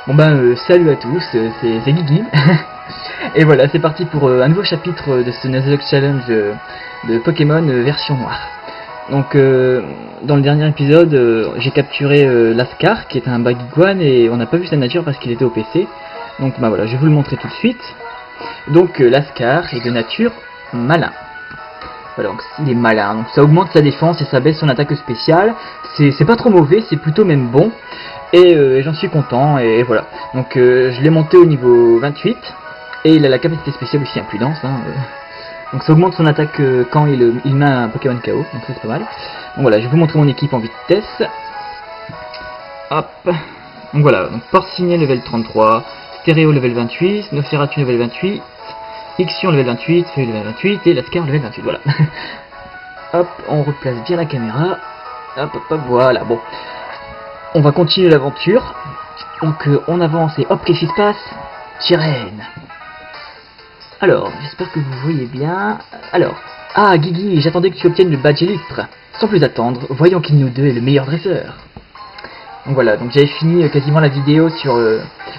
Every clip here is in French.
Bon ben salut à tous, c'est Guigui. Et voilà, c'est parti pour un nouveau chapitre de ce Nuzlocke Challenge de Pokémon version noire. Donc dans le dernier épisode, j'ai capturé Lascar qui est un Baguiguane et on n'a pas vu sa nature parce qu'il était au PC. Donc bah voilà, je vais vous le montrer tout de suite. Donc Lascar est de nature malin. Voilà, donc il est malin, donc ça augmente sa défense et ça baisse son attaque spéciale. C'est pas trop mauvais, c'est plutôt même bon. Et j'en suis content, et voilà. Donc je l'ai monté au niveau 28. Et il a la capacité spéciale aussi, impudence. Donc ça augmente son attaque quand il met un Pokémon KO, donc ça c'est pas mal. Donc voilà, je vais vous montrer mon équipe en vitesse. Hop. Donc voilà, donc Porcinet level 33, Stéréo level 28, Nosferatu level 28, Ixion level 28, Feuille level 28 et Lascar level 28, voilà. Hop, on replace bien la caméra. Hop, hop, hop, voilà, bon. On va continuer l'aventure. Donc on avance et hop, qu'est-ce qui se passe? Tyrène. Alors, j'espère que vous voyez bien. Alors, ah Guigui, j'attendais que tu obtiennes le badge illustre. Sans plus attendre, voyons qui de nous deux est le meilleur dresseur. Donc voilà, donc j'avais fini quasiment la vidéo sur...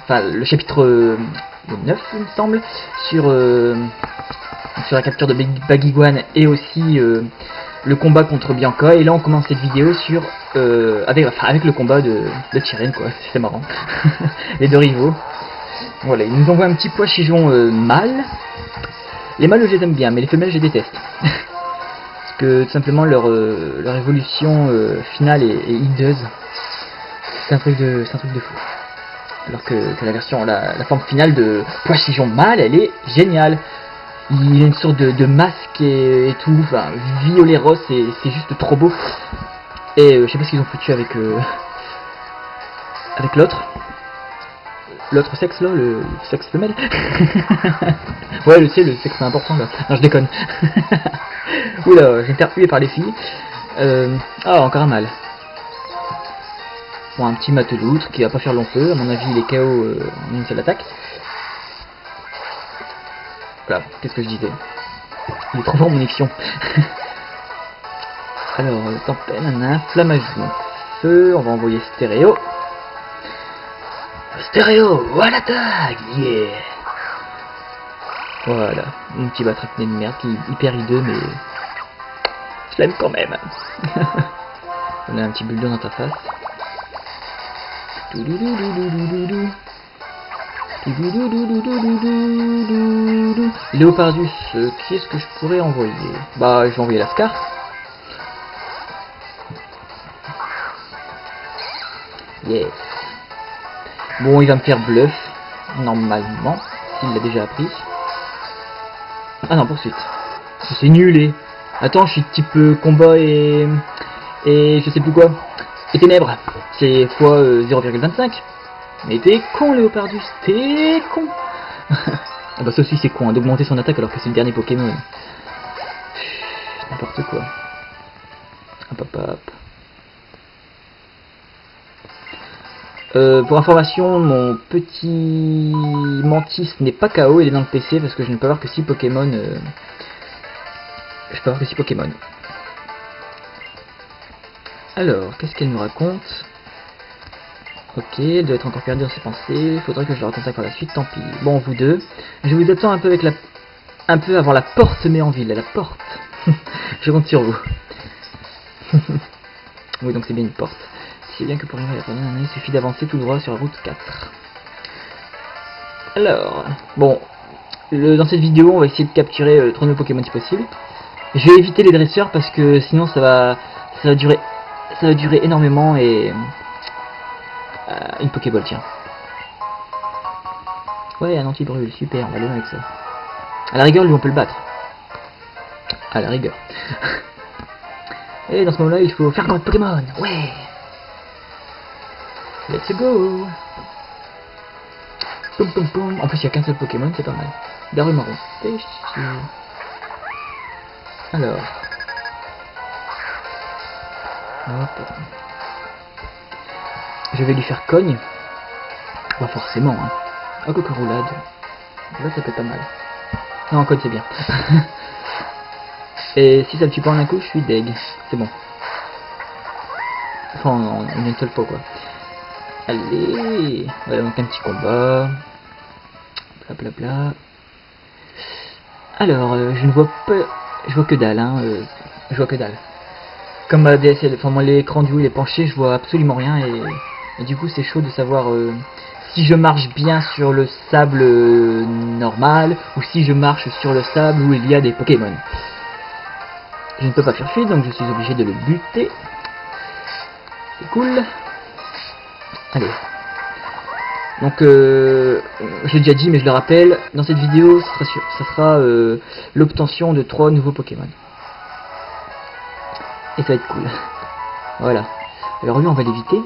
enfin, le chapitre 9, il me semble, sur la capture de Baguiguane et aussi le combat contre Bianca. Et là, on commence cette vidéo sur... avec le combat de Tyrène, quoi. C'est marrant. Les deux rivaux. Voilà, ils nous envoient un petit pois-chichon mâle. Les mâles, je les aime bien, mais les femelles, je les déteste. Parce que, tout simplement, leur évolution finale est hideuse. C'est un truc de fou. Alors que la version, la forme finale de pois-chichon mâle, elle est géniale. Il a une sorte de masque et tout, enfin, violet rose, c'est juste trop beau. Et je sais pas ce qu'ils ont foutu avec l'autre sexe là, le sexe femelle. Ouais, le sexe c'est important là. Non, je déconne. Oula, je vais me faire tuer par les filles. Ah, encore un mâle. Bon, un petit mateloutre qui va pas faire long feu. À mon avis, il est KO en une seule attaque. Voilà, qu'est-ce que je disais? Il est trop fort mon Ixion. Alors, tempête, nana, flamme à joue. Feu, on va envoyer Stéréo. Stéréo, voilà tag, yeah. Voilà, mon petit batracné de merde qui est hyper hideux, mais je l'aime quand même. On a un petit bulldog dans ta face. Léopardus, qui est-ce que je pourrais envoyer? Bah, je vais envoyer Lascar. Yes. Bon, il va me faire bluff, normalement, s'il l'a déjà appris. Ah non, poursuite. C'est nul et... Attends, je suis type combat et je sais plus quoi. Et ténèbres, c'est fois 0,25. Mais t'es con, Léopardus, t'es con. Ah bah ça aussi c'est con, hein, d'augmenter son attaque alors que c'est le dernier Pokémon. N'importe quoi. Hop hop hop. Pour information, mon petit Mantis n'est pas KO, il est dans le PC parce que je ne peux avoir que 6 Pokémon. Je peux avoir que 6 Pokémon. Alors, qu'est-ce qu'elle nous raconte? Ok, elle doit être encore perdue dans ses pensées. Il faudrait que je le raconte ça par la suite, tant pis. Bon, vous deux, je vous attends un peu avec un peu avant la porte Méanville, la porte. Je compte sur vous. Oui, donc c'est bien une porte. C'est bien que pour arriver à la première année, il suffit d'avancer tout droit sur la route 4. Alors, bon, dans cette vidéo, on va essayer de capturer le trop de Pokémon si possible. Je vais éviter les dresseurs parce que sinon ça va durer énormément et une Pokéball, tiens. Ouais, un anti-brûle, super, on va aller avec ça. À la rigueur, lui on peut le battre. À la rigueur. Et dans ce moment-là, il faut faire notre Pokémon. Ouais. Let's go. Poum poum poum. En plus, il n'y a qu'un seul Pokémon, c'est pas mal. Daru marron. Alors. Hop. Je vais lui faire cogne. Pas forcément, hein. Oh, coco roulade. Là, ça peut être pas mal. Non, cogne, c'est bien. Et si ça me tue pas en un coup, je suis deg. C'est bon. Enfin, en une seule fois, quoi. Allez. Voilà, donc un petit combat. Bla bla bla. Alors, je ne vois pas... Je vois que dalle, hein. Je vois que dalle. Comme ma DSL, enfin moi l'écran du haut il est penché, je vois absolument rien et du coup c'est chaud de savoir si je marche bien sur le sable normal ou si je marche sur le sable où il y a des Pokémon. Je ne peux pas faire fuite donc je suis obligé de le buter. C'est cool. Allez. Donc j'ai déjà dit mais je le rappelle, dans cette vidéo ça sera l'obtention de 3 nouveaux Pokémon. Et ça va être cool. Voilà. Alors lui on va l'éviter.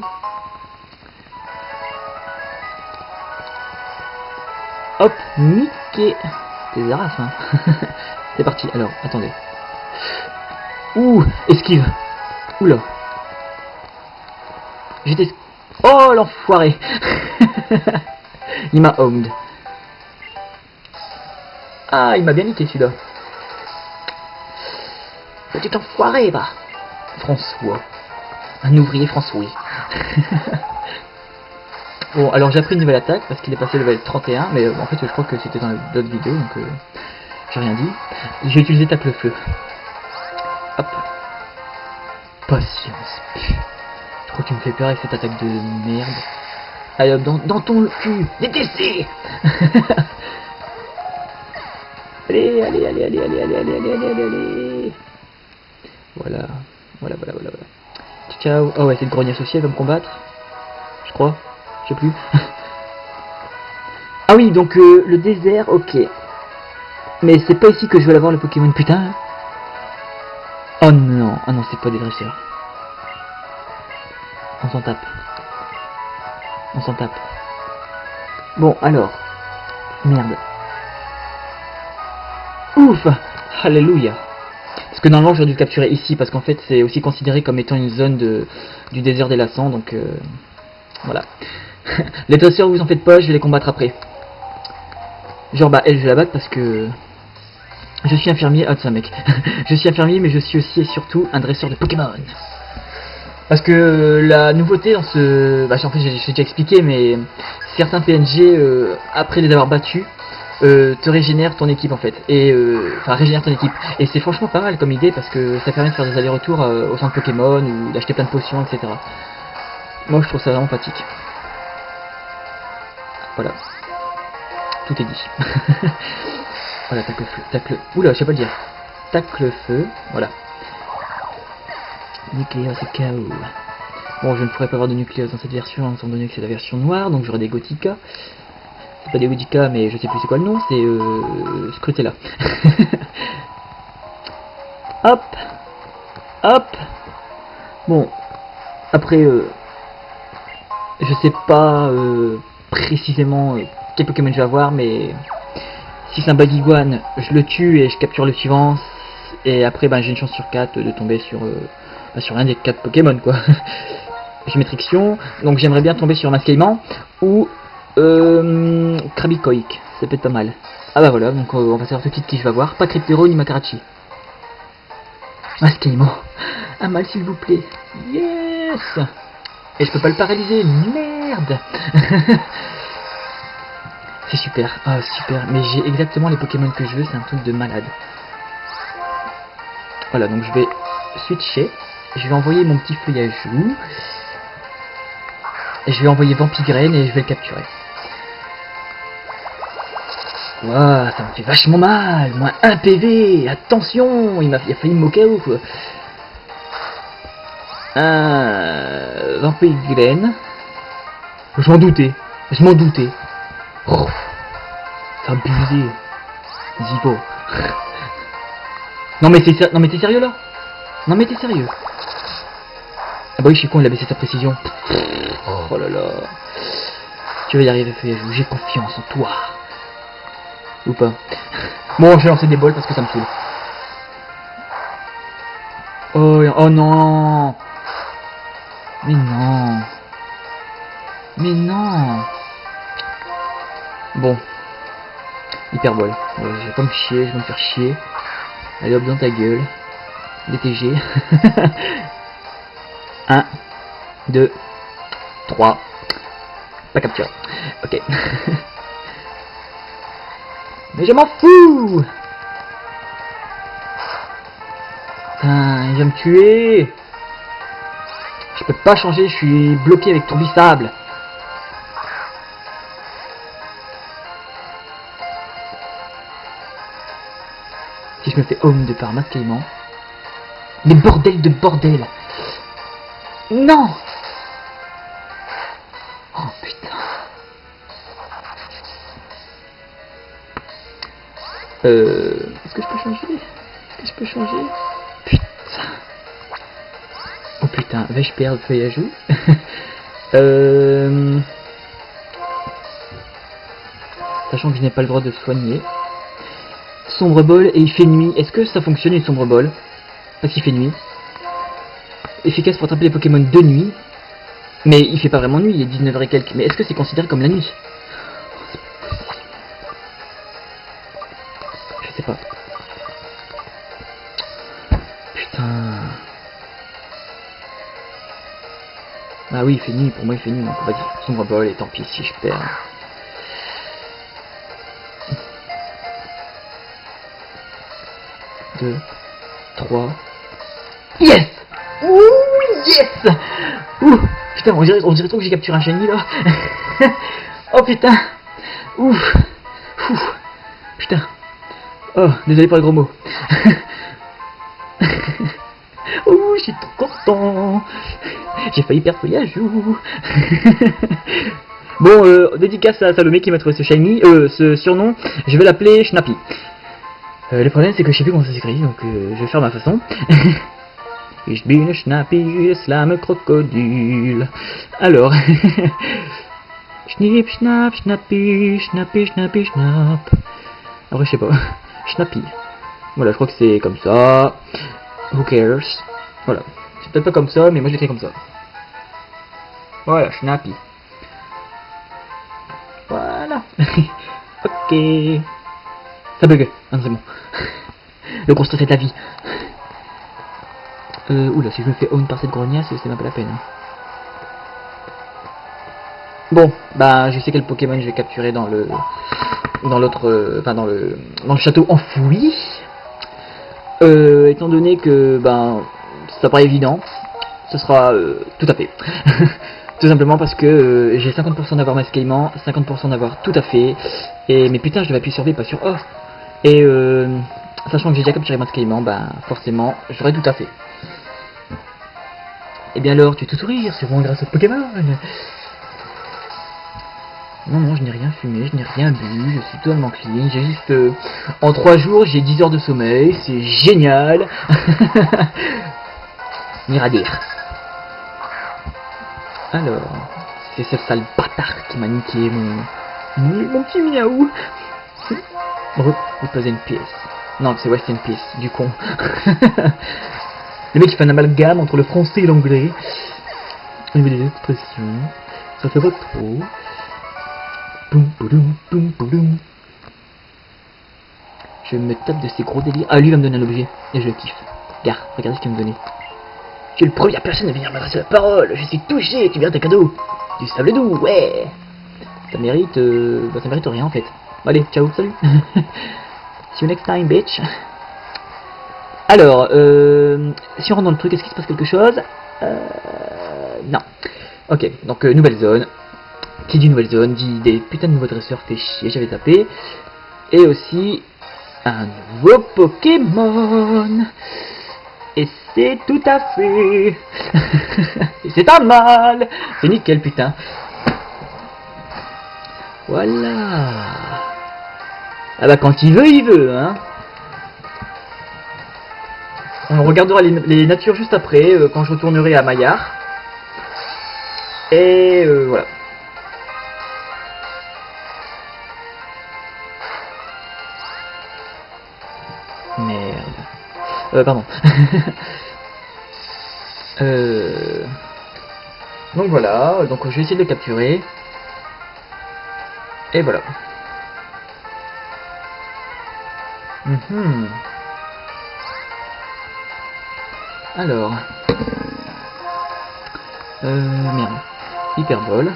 Hop, niqué. T'es zaraf, hein. C'est parti. Alors, attendez. Ouh, esquive. Oula. J'étais... Oh, l'enfoiré. Il m'a homed. Ah, il m'a bien niqué celui-là. Petit enfoiré, bah. François. Un ouvrier François. Bon, alors j'ai appris une nouvelle attaque parce qu'il est passé level 31, mais en fait je crois que c'était dans d'autres vidéos, donc j'ai rien dit. J'ai utilisé tape le feu. Hop. Patience. Je crois que tu me fais peur avec cette attaque de merde. Allez hop, dans ton cul. Détesté. Allez, allez, allez, allez, allez, allez, allez, allez, allez, allez. Voilà. Voilà. Ciao. Oh ouais, c'est le grenier associé va me combattre. Je crois. Je sais plus. Ah oui, donc le désert, ok. Mais c'est pas ici que je vais l'avoir le Pokémon, putain. Oh non, c'est pas des dresseurs. On s'en tape. Bon, alors. Merde. Ouf. Alléluia. Parce que normalement j'aurais dû le capturer ici, parce qu'en fait c'est aussi considéré comme étant une zone du désert des Lassans, donc voilà. Les dresseurs, vous en faites pas, je vais les combattre après. Genre bah elle je vais la battre parce que je suis infirmier. Ah c'est un mec. Je suis infirmier mais je suis aussi et surtout un dresseur de Pokémon. Parce que la nouveauté dans ce... Bah en fait j'ai déjà expliqué mais certains PNG après les avoir battus te régénèrent ton équipe en fait. Et enfin régénère ton équipe. Et c'est franchement pas mal comme idée parce que ça permet de faire des allers-retours au centre Pokémon ou d'acheter plein de potions etc. Moi je trouve ça vraiment pratique. Voilà. Tout est dit. Voilà, tac le feu, Oula, je sais pas le dire. Tac le feu, voilà. Nucléos et chaos. Bon, je ne pourrais pas avoir de Nucléos dans cette version, étant donné que c'est la version noire, donc j'aurai des Gotika. C'est pas des Gotika, mais je sais plus c'est quoi le nom, c'est Scrutella. Hop. Hop. Bon. Après, je sais pas précisément quel Pokémon je vais avoir, mais si c'est un Baguiguane, je le tue et je capture le suivant, et après ben, j'ai une chance sur 4 de tomber sur l'un des 4 Pokémon quoi. J'ai Métrixion, donc j'aimerais bien tomber sur Masquement ou Krabicoic, ça peut être pas mal. Ah bah voilà, donc on va savoir tout de suite qui je vais avoir, pas Cryptero ni Makarachi. Masquement, un mal s'il vous plaît, yes. Et je peux pas le paralyser, merde. C'est super, ah super, mais j'ai exactement les Pokémon que je veux, c'est un truc de malade. Voilà, donc je vais switcher, je vais envoyer mon petit feuillajou, et je vais envoyer Vampigraine et je vais le capturer. Ouah, ça me fait vachement mal, moins 1 PV, attention, il a failli me moquer ou quoi. Vampigraine, je m'en doutais. Oh, c'est abusé. Zivo. Non mais t'es sérieux là? Non mais t'es sérieux? Ah bah oui je suis con, il a baissé sa précision. Oh là là. Tu vas y arriver Feuillajou, j'ai confiance en toi. Ou pas? Bon je vais lancer des bols parce que ça me saoule. Oh non. Mais non. Mais non. Bon. Hyperbole. Je vais pas me chier, je vais me faire chier. Allez hop dans ta gueule. DTG. 1, 2, 3. Pas capturé. Ok. Mais je m'en fous. Putain, il vient me tuer. Je peux pas changer, je suis bloqué avec Tourbillsable. Si je me fais home de par Masse Caïman. Mais bordel de bordel. Non. Oh putain. Est-ce que je peux changer? Est-ce que je peux changer? Putain. Oh putain, vais-je perdre feuille à joue? Sachant que je n'ai pas le droit de soigner. Sombre bol et il fait nuit. Est-ce que ça fonctionne une sombre bol? Parce qu'il fait nuit. Efficace pour attraper les Pokémon de nuit. Mais il fait pas vraiment nuit, il est 19h et quelques. Mais est-ce que c'est considéré comme la nuit? Je sais pas. Putain. Ah oui, il fait nuit, pour moi il fait nuit, donc vas-y, sombre bol et tant pis si je perds. Deux, 3. Yes! Ouh, yes! Ouh, putain, on dirait trop que j'ai capturé un shiny là. Oh putain! Ouf! Ouf! Putain! Oh, désolé pour les gros mots. Oh, je suis trop content! J'ai failli perdre feuille à joue. Bon, dédicace à Salomé qui m'a trouvé ce shiny, ce surnom, je vais l'appeler Schnappy. Le problème c'est que je sais plus comment ça s'écrit, donc je vais faire ma façon. Ich bin Schnappy, slam crocodile. Alors, Schnipp, schnapp, schnappy, schnappy, schnappy, schnapp. Après je sais pas, Schnappy. Voilà, je crois que c'est comme ça. Who cares? Voilà, c'est peut-être pas comme ça, mais moi je l'écris comme ça. Voilà, Schnappy. Voilà. Ok. Ça bug. Ah non, c'est bon. Le construit c'est de la vie. Oula, si je me fais own par cette grognasse, c'est même pas la peine. Hein. Bon, bah je sais quel Pokémon je vais capturer dans le l'autre, enfin dans le château enfoui. Étant donné que ben ça paraît évident, ce sera tout à fait. Tout simplement parce que j'ai 50% d'avoir Masse Caïman, 50% d'avoir tout à fait. Et mais putain, je devais appuyer sur V, pas sur O. Et sachant que j'ai déjà capturé Masse Caïman, ben forcément j'aurai tout à fait. Et bien alors, tu es tout sourire, c'est bon grâce au Pokémon. Non, je n'ai rien fumé, je n'ai rien bu, je suis totalement clean, j'ai juste... en 3 jours, j'ai 10 heures de sommeil, c'est génial. Miradir. Alors, c'est ce sale bâtard qui m'a niqué mon petit miaou. Reposer une pièce. Non, c'est West End Peace, du con. Le mec il fait un amalgame entre le français et l'anglais. Au niveau des expressions, ça fait pas trop. Boum, boum, boum, boum. Je me tape de ces gros délires. Ah, lui va me donner un objet et je kiffe. Regardez ce qu'il va me donner. Tu es le première personne à venir m'adresser la parole. Je suis touché, tu viens tes cadeaux. Du sable doux, ouais. Ça mérite, ça mérite rien en fait. Allez, ciao, salut. See you next time, bitch. Alors, si on rentre dans le truc, est-ce qu'il se passe quelque chose? Non. Ok, donc nouvelle zone. Qui dit nouvelle zone, dit des putains de nouveaux dresseurs, fait chier, j'avais tapé. Et aussi, un nouveau Pokémon. Et c'est tout à fait. Et c'est un mal. C'est nickel, putain. Voilà. Ah bah quand il veut, hein. On regardera les natures juste après, quand je retournerai à Maillard. Et voilà. Merde. Pardon. Donc voilà, donc je vais essayer de le capturer. Et voilà. Alors. Merde. Hyperbole.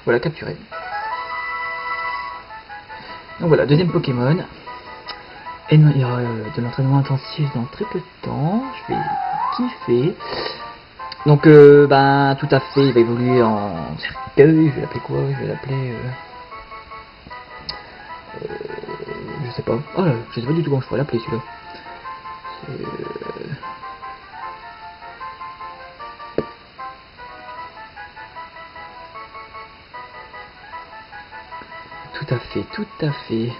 Voilà, capturé. Donc voilà, deuxième Pokémon. Et il y aura de l'entraînement intensif dans très peu de temps. Je vais kiffer. Donc ben tout à fait, il va évoluer en cercueil. Je vais l'appeler quoi? Je vais l'appeler je sais pas. Oh là, je sais pas du tout comment je pourrais l'appeler celui-là. Tout à fait, tout à fait.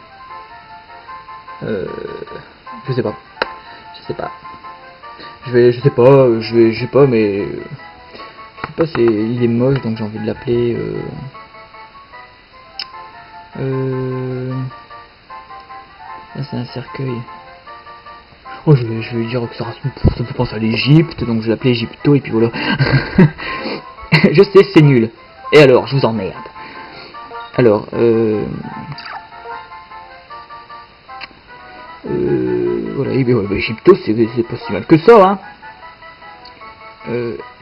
Je sais pas. Je sais pas. Je sais pas, mais je sais pas, il est moche, donc j'ai envie de l'appeler. Là, c'est un cercueil. Oh, je vais dire que ça me fait penser à l'Égypte, donc je vais l'appeler Égypto, et puis voilà. Je sais, c'est nul. Et alors, je vous emmerde. Alors, voilà, et bien, ouais, Égypto, c'est pas si mal que ça, hein.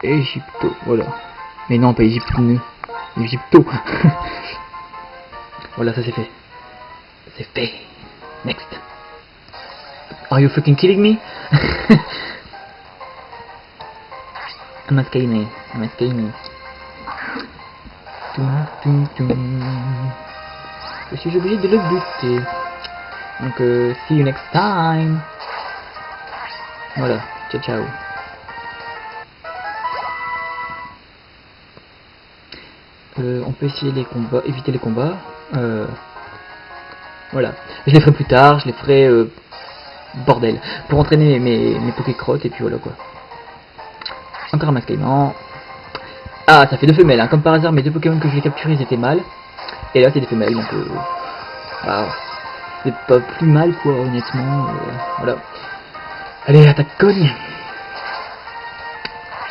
Égypto, voilà. Mais non, pas Égypte, Égypto. Voilà, ça c'est fait. C'est fait. Next. Are you fucking killing me? I'm kidding me. Je suis obligé de le buter. Donc, see you next time. Voilà, ciao ciao. On peut essayer les combats, éviter les combats. Voilà, je les ferai plus tard, je les ferai bordel pour entraîner mes Pokécrottes et puis voilà quoi. Encore un mascaillement. Ah, ça fait deux femelles, hein. Comme par hasard mes deux Pokémon que je vais capturer ils étaient mâles. Et là c'est des femelles donc bah, c'est pas plus mal quoi honnêtement. Voilà. Allez, attaque cogne.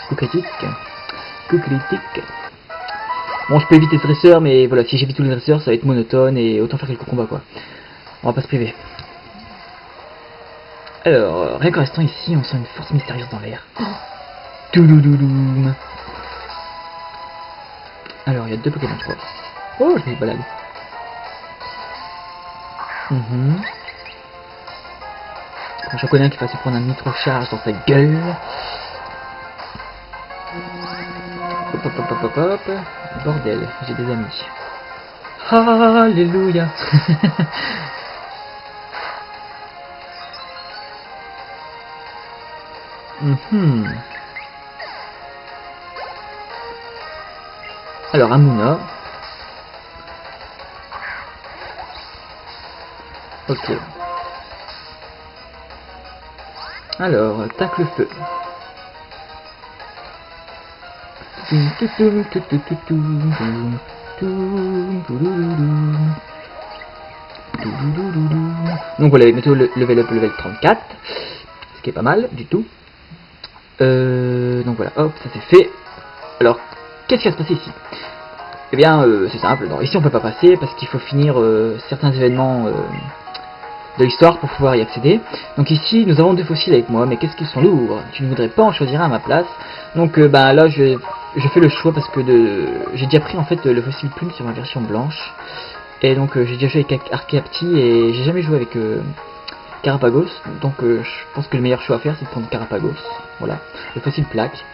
Coup critique. Coup critique. Bon, je peux éviter le dresseur, mais voilà, si j'évite tous les dresseurs, ça va être monotone et autant faire quelques combats quoi. On va pas se priver. Alors, rien qu'en restant ici, on sent une force mystérieuse dans l'air. Touloulouloum. Alors, il y a deux Pokémon, je crois. Oh, je me balade. Quand j'en connais un qui va se prendre un nitro-charge dans sa gueule. Hop, hop, hop, hop, hop, hop. Bordel, j'ai des amis. Alléluia. Alors, Amuna. Ok. Alors, tac le feu. Donc voilà, bientôt le level up, level 34. Ce qui est pas mal du tout. Donc voilà, hop, ça c'est fait. Alors, qu'est-ce qui va se passer ici? Eh bien, c'est simple. Non, ici on peut pas passer parce qu'il faut finir certains événements de l'histoire pour pouvoir y accéder. Donc ici, nous avons deux fossiles avec moi, mais qu'est-ce qu'ils sont lourds? Tu ne voudrais pas en choisir un à ma place? Donc bah là, je fais le choix parce que j'ai déjà pris en fait le fossile plume sur ma version blanche. Et donc j'ai déjà joué avec Archeapti et j'ai jamais joué avec Carapagos. Donc je pense que le meilleur choix à faire c'est de prendre Carapagos. Voilà, le fossile plaque.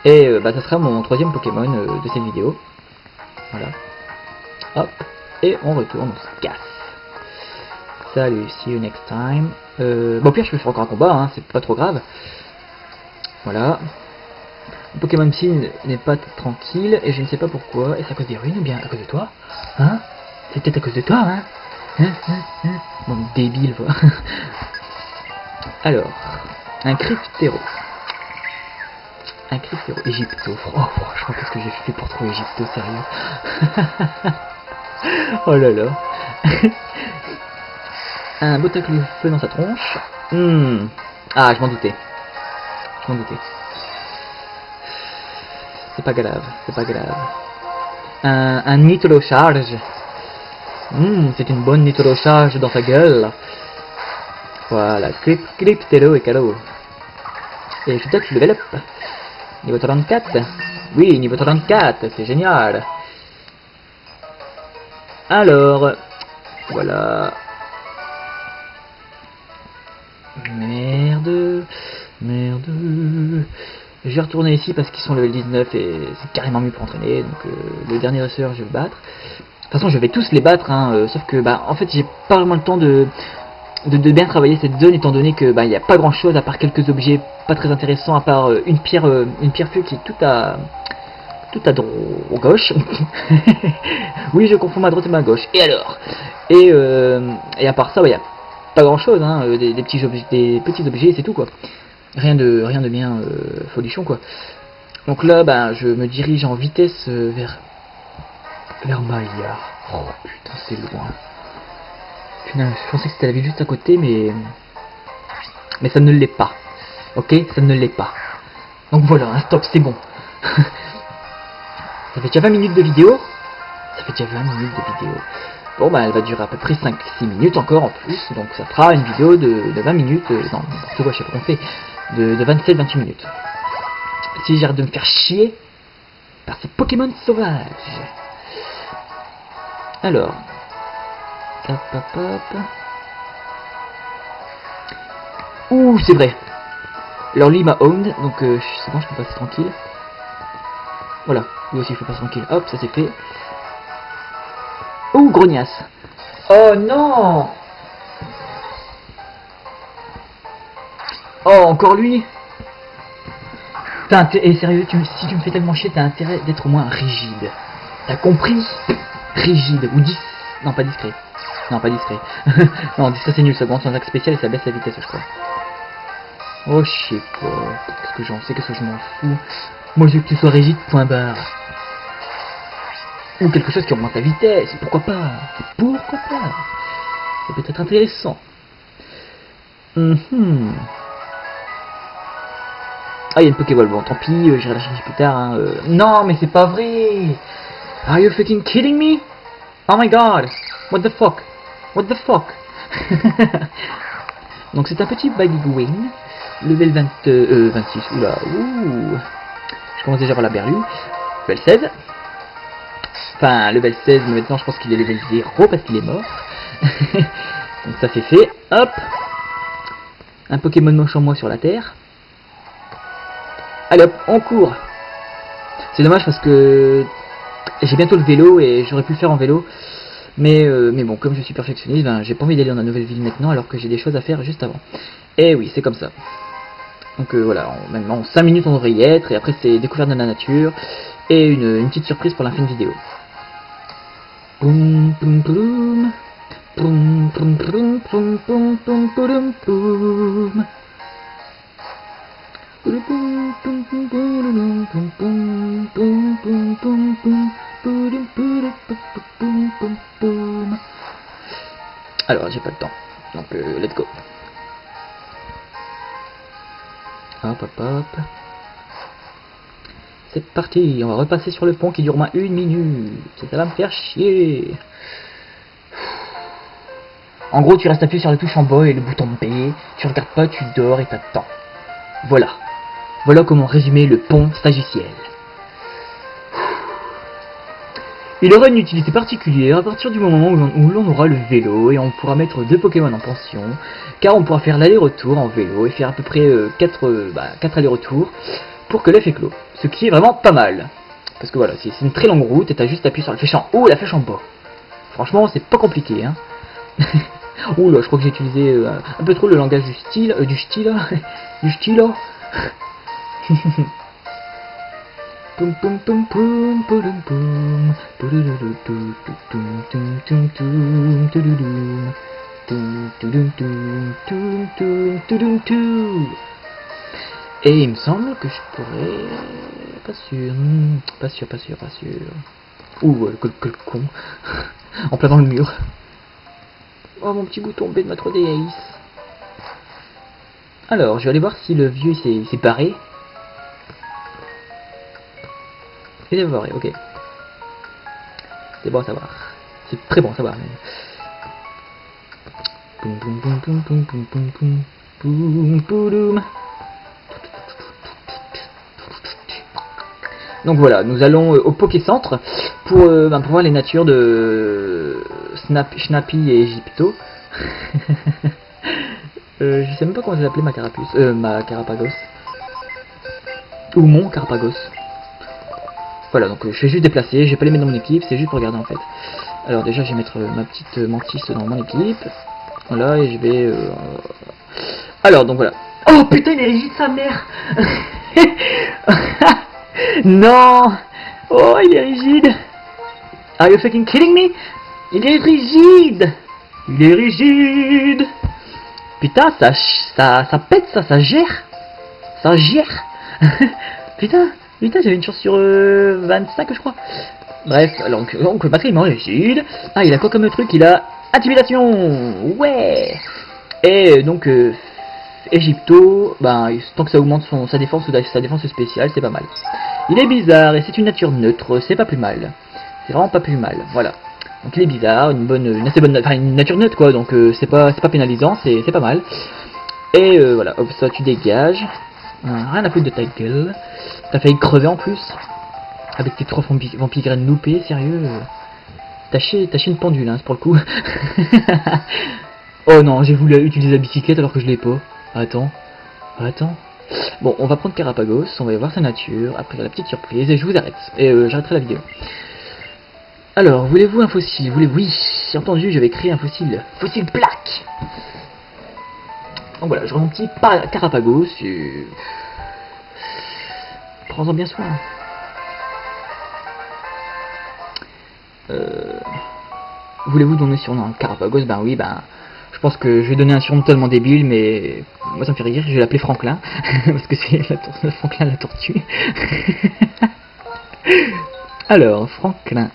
Et bah ça sera mon troisième Pokémon de cette vidéo. Voilà. Hop. Et on retourne, on se casse. Salut, see you next time. Bon, au pire, je peux faire encore un combat, hein, c'est pas trop grave. Voilà. Le Pokémon Psy n'est pas tranquille, et je ne sais pas pourquoi. Est-ce à cause des ruines ou bien à cause de toi? Hein? C'est peut-être à cause de toi, hein? Bon, débile, quoi. Alors, un Cryptéro. Un Cryptéro. Égypto. Oh, je crois qu'est-ce que j'ai fait pour trouver Égypto, sérieux. Oh là là. Un beau tacle de feu dans sa tronche. Ah, je m'en doutais. C'est pas grave, Un nitro charge. C'est une bonne nitro charge dans sa gueule. Voilà, Cryptéro et Caro. Et je peut-être level up. Niveau 34. Oui, niveau 34, c'est génial. Alors, voilà. Merde. Je vais retourner ici parce qu'ils sont level 19 et c'est carrément mieux pour entraîner. Donc le dernier ressort, je vais le battre. De toute façon, je vais tous les battre, hein, sauf que bah en fait, j'ai pas vraiment le temps de bien travailler cette zone, étant donné que bah il n'y a pas grand chose à part quelques objets pas très intéressants, à part une pierre feu qui est tout à gauche. Oui, je confonds ma droite et ma gauche. Et alors, et à part ça, il n'y a pas grand chose, hein, des petits objets, c'est tout quoi. Rien de bien folichon quoi. Donc là, ben, je me dirige en vitesse vers Maya. Oh putain, c'est loin. Putain, je pensais que c'était la ville juste à côté, mais ça ne l'est pas. Ok, ça ne l'est pas. Donc voilà, un stop, c'est bon. Ça fait déjà 20 minutes de vidéo. Bon bah elle va durer à peu près 5-6 minutes encore en plus. Donc ça fera une vidéo de 20 minutes. Non, n'importe quoi, je sais pas qu'on fait. De 27-28 minutes. Si j'arrête de me faire chier par ces Pokémon sauvages. Alors. Hop hop hop. Ouh, c'est vrai. Alors lui m'a owned, donc c'est bon, je peux passer tranquille. Voilà, lui aussi je peux passer tranquille. Hop, ça c'est fait. Ouh, grognasse. Oh non. Oh, encore lui. Et sérieux, si tu me fais tellement chier, t'as intérêt d'être au moins rigide. T'as compris? Rigide, ou non, pas discret. Non, pas discret. Non, discret c'est nul, ça augmente son attaque spéciale et ça baisse la vitesse, je crois. Oh, je sais pas. Qu'est-ce que j'en sais, qu'est-ce que je m'en fous. Moi, je veux que tu sois rigide, point barre. Ou quelque chose qui augmente la vitesse, pourquoi pas. Pourquoi pas. Ça peut être intéressant. Ah, il y a une Pokéball, bon, tant pis, j'irai la chercher plus tard. Hein. Non, mais c'est pas vrai. Are you fucking kidding me? Oh my god. What the fuck? What the fuck? Donc c'est un petit Bagwing, level 26, oula, ouh. Je commence déjà par la berlue. Level 16. Enfin, level 16, mais maintenant je pense qu'il est level 0 parce qu'il est mort. Donc ça c'est fait. Hop. Un Pokémon moche en moi sur la terre. Allez hop, on court. C'est dommage parce que j'ai bientôt le vélo et j'aurais pu le faire en vélo. Mais bon, comme je suis perfectionniste, ben, j'ai pas envie d'aller dans la nouvelle ville maintenant alors que j'ai des choses à faire juste avant. Et oui, c'est comme ça. Donc voilà, maintenant en 5 minutes on devrait y être, et après c'est découverte de la nature, et une petite surprise pour la fin de vidéo. Boum, boum, boum. Boum, boum, boum, boum, boum, boum, boum, boum. Alors j'ai pas le temps, donc let's go. Hop hop hop. C'est parti, on va repasser sur le pont qui dure moins 1 minute. Ça va me faire chier. En gros, tu restes appuyé sur la touche en bas et le bouton B, tu regardes pas, tu dors et t'attends. Voilà. Voilà comment résumer le pont stagiciel. Il aura une utilité particulière à partir du moment où l'on aura le vélo et on pourra mettre 2 Pokémon en pension, car on pourra faire l'aller-retour en vélo et faire à peu près 4 allers-retours pour que l'œuf éclose. Ce qui est vraiment pas mal. Parce que voilà, c'est une très longue route et t'as juste appuyé sur la flèche en haut et la flèche en bas. Franchement, c'est pas compliqué, hein. Ouh là, je crois que j'ai utilisé un peu trop le langage du style. Poum poum poum poum poum poum poum. Et il me semble que je pourrais... Pas sûr. Ouh, que le con. En plein dans le mur. Oh, mon petit bouton B de ma 3DS. Alors, je vais aller voir si le vieux s'est barré. Il est barré, ok. C'est bon à savoir. C'est très bon à savoir même. Boum boum boum boum boum boum boum boum boum boum. Donc voilà, nous allons au Pokécentre pour voir les natures de Schnappy et Egypto. Je sais même pas comment s'appelait ma Carapagos. Ou mon Carapagos. Voilà, donc je vais juste déplacer, je vais pas les mettre dans mon équipe, c'est juste pour regarder en fait. Alors déjà je vais mettre ma petite mantis dans mon équipe. Voilà, et je vais... Alors, donc voilà. Oh putain, il est rigide sa mère. Non. Oh, il est rigide. Are you fucking kidding me? Il est rigide. Il est rigide. Putain, ça pète ça gère. Ça gère. Putain, j'avais une chance sur 25 je crois. Bref, alors donc matériellement rigide. Ah, il a quoi comme truc? Il a intimidation. Ouais. Et donc Egypto, tant que ça augmente sa défense spéciale, c'est pas mal. Il est bizarre et c'est une nature neutre, c'est pas plus mal. C'est vraiment pas plus mal, voilà. Donc il est bizarre, une assez bonne, une nature neutre quoi, donc c'est pas pénalisant, c'est pas mal. Et voilà, hop, ça tu dégages. Rien à foutre de ta gueule. T'as failli crever en plus. Avec tes 3 vampires loupés, sérieux. T'as chié une pendule, hein, c'est pour le coup. Oh non, j'ai voulu utiliser la bicyclette alors que je l'ai pas. Attends. Bon, on va prendre Carapagos, on va voir sa nature, après la petite surprise, et je vous arrête. Et j'arrêterai la vidéo. Alors, voulez-vous un fossile? Oui, j'ai entendu, j'avais créé un fossile. Fossile plaque. Donc voilà, je remonte par Carapagos. Prends-en bien soin. Voulez-vous donner un surnom à Carapagos? Ben oui, je pense que je vais donner un surnom totalement débile, mais moi ça me fait rire, je vais l'appeler Franklin, parce que c'est Franklin la tortue. Alors, Franklin.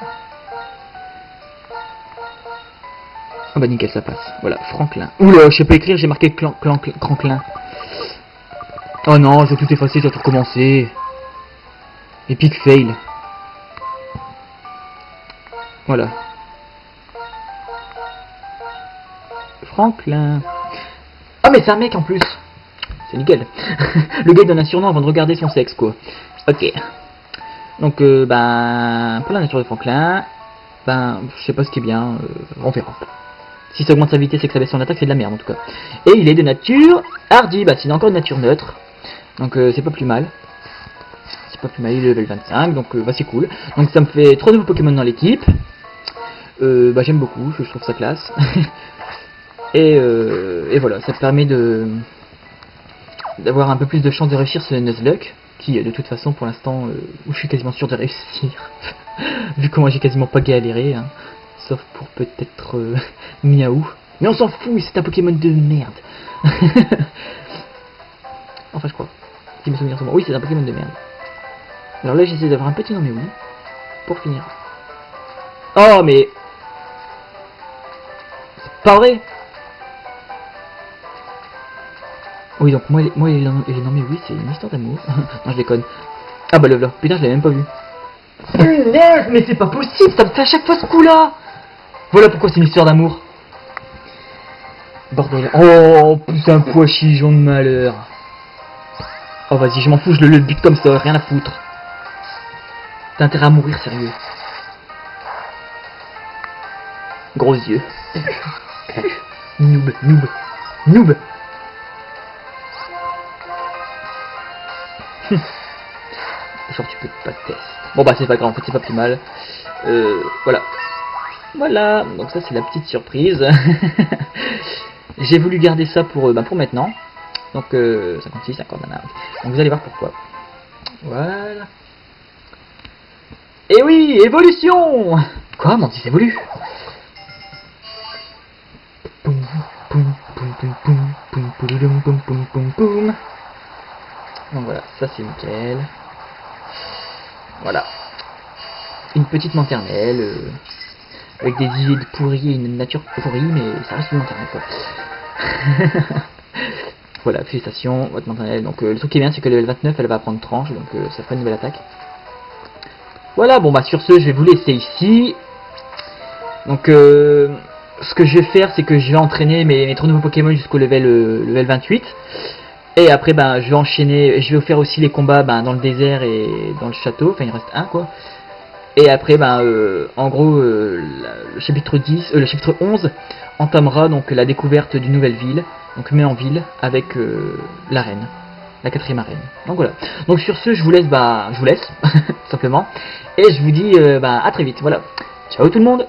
Ah bah nickel, ça passe. Voilà, Franklin. Oula, je sais pas écrire, j'ai marqué Cranklin. Oh non, je vais tout effacer, je dois tout recommencer. Epic fail. Voilà. Franklin. Ah mais c'est un mec en plus. C'est nickel. Le gars il donne un surnom avant de regarder son sexe quoi. Ok. Donc pour la nature de Franklin, je sais pas ce qui est bien, on verra. Si ça augmente sa vitesse et que ça baisse son attaque, c'est de la merde en tout cas. Et il est de nature hardy, c'est encore de nature neutre. Donc c'est pas plus mal. Il est level 25, donc c'est cool. Donc ça me fait 3 nouveaux Pokémon dans l'équipe. J'aime beaucoup, je trouve ça classe. et voilà, ça permet d'avoir un peu plus de chance de réussir ce Nuzlocke, qui de toute façon pour l'instant où je suis quasiment sûr de réussir. Vu comment j'ai quasiment pas galéré, hein. Sauf pour peut-être Miaou. Mais on s'en fout, c'est un Pokémon de merde. Enfin je crois. Si mes souvenirs sont bons. Oui, c'est un Pokémon de merde. Alors là j'essaie d'avoir un petit nom mais oui. Pour finir. Oh mais... C'est pas vrai. Oui donc moi les noms mais oui c'est une histoire d'amour. Non je déconne. Ah bah le là. Putain je l'ai même pas vu. Punaise, mais c'est pas possible, ça me fait à chaque fois ce coup là. Voilà pourquoi c'est une histoire d'amour. Bordel. Oh plus un pois chichon de malheur. Oh vas-y je m'en fous, je le bute comme ça, rien à foutre. T'as intérêt à mourir sérieux. Gros yeux. Noob. Genre tu peux pas tester. Bon c'est pas grave, en fait c'est pas plus mal. Voilà, donc ça c'est la petite surprise. J'ai voulu garder ça pour maintenant. Donc 56, 50 nanas. Donc vous allez voir pourquoi. Voilà. Et oui, évolution. Quoi, Mantis évolue? Donc voilà, ça c'est nickel. Voilà. Une petite maternelle avec des idées pourries et une nature pourrie, mais ça reste une maternelle quoi. Voilà, félicitations, votre maternelle. Donc le truc qui est bien c'est que le level 29 elle va prendre tranche, donc ça fera une nouvelle attaque. Voilà, bon sur ce je vais vous laisser ici. Donc ce que je vais faire c'est que je vais entraîner mes 3 nouveaux Pokémon jusqu'au level 28. Et après, ben, je vais enchaîner, je vais faire aussi les combats dans le désert et dans le château, enfin il reste un quoi. Et après, ben, en gros, le chapitre 10, le chapitre 11 entamera donc la découverte d'une nouvelle ville, donc met en ville avec la reine, la quatrième arène. Donc voilà. Donc sur ce, je vous laisse, simplement, et je vous dis à très vite. Voilà. Ciao tout le monde.